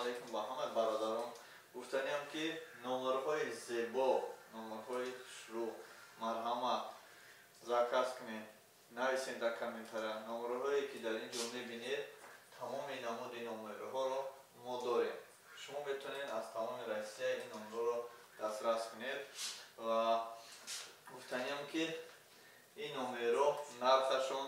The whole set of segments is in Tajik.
алейкум ба ҳамаи бародарон. Гуфтаниам ки номерҳои зебо, номерҳои хушрӯ, марҳамат, заказ кунед, нависед дар комментария. Номерҳое ки дар ин ҷо мебинед, тамоми намуди номерҳоро мо дорем. Шумо метавонед аз тамоми Россия ин номерҳоро дастрас кунед ва гуфтаниам ки ин номерҳо нархашон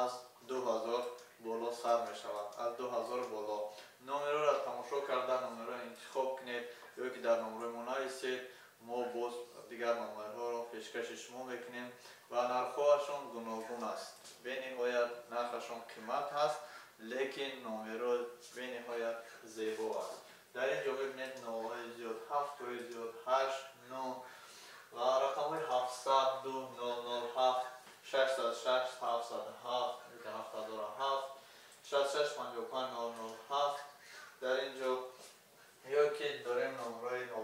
аз 2000 боло сар мешавад. Аз 2000 боло. Номерҳоро тамошо карда номерҳоро интихоб кунед ё ки дар номерҳои мо нависед. Мо боз дигар номерҳоро пешкаши шумо мекунем ва нархҳоашон гуногун аст. Бениҳоят нархашон қимат ҳаст, лекин номерҳо бениҳоят зебо аст. Дар ин ҷо мебинед номҳои зиёд, 7 зиёд, 8, 9 ва рақамҳои 700, 007, 606, 707, 707, 6655 007. Дар ин ҷо ё ки дорем номерҳои 04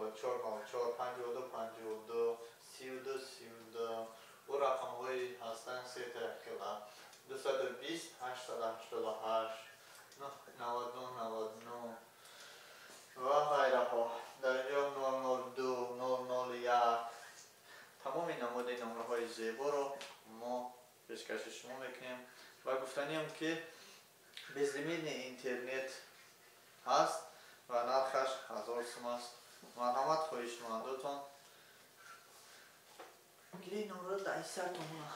04, 52 52, 32 32 бо рақамҳои ҳастанд 220, 888, 99 99 ва ғайраҳо. Дар ин ҷо 002 001. Тамоми намуди номерҳои зеборо мо пешкаши шумо мекунем ва гуфтаниам ки безлимитни интернет ҳаст ва нархаш 1000 сум аст. Марҳамат, хоҳишмандотон. Гирии номерро дар сар томона.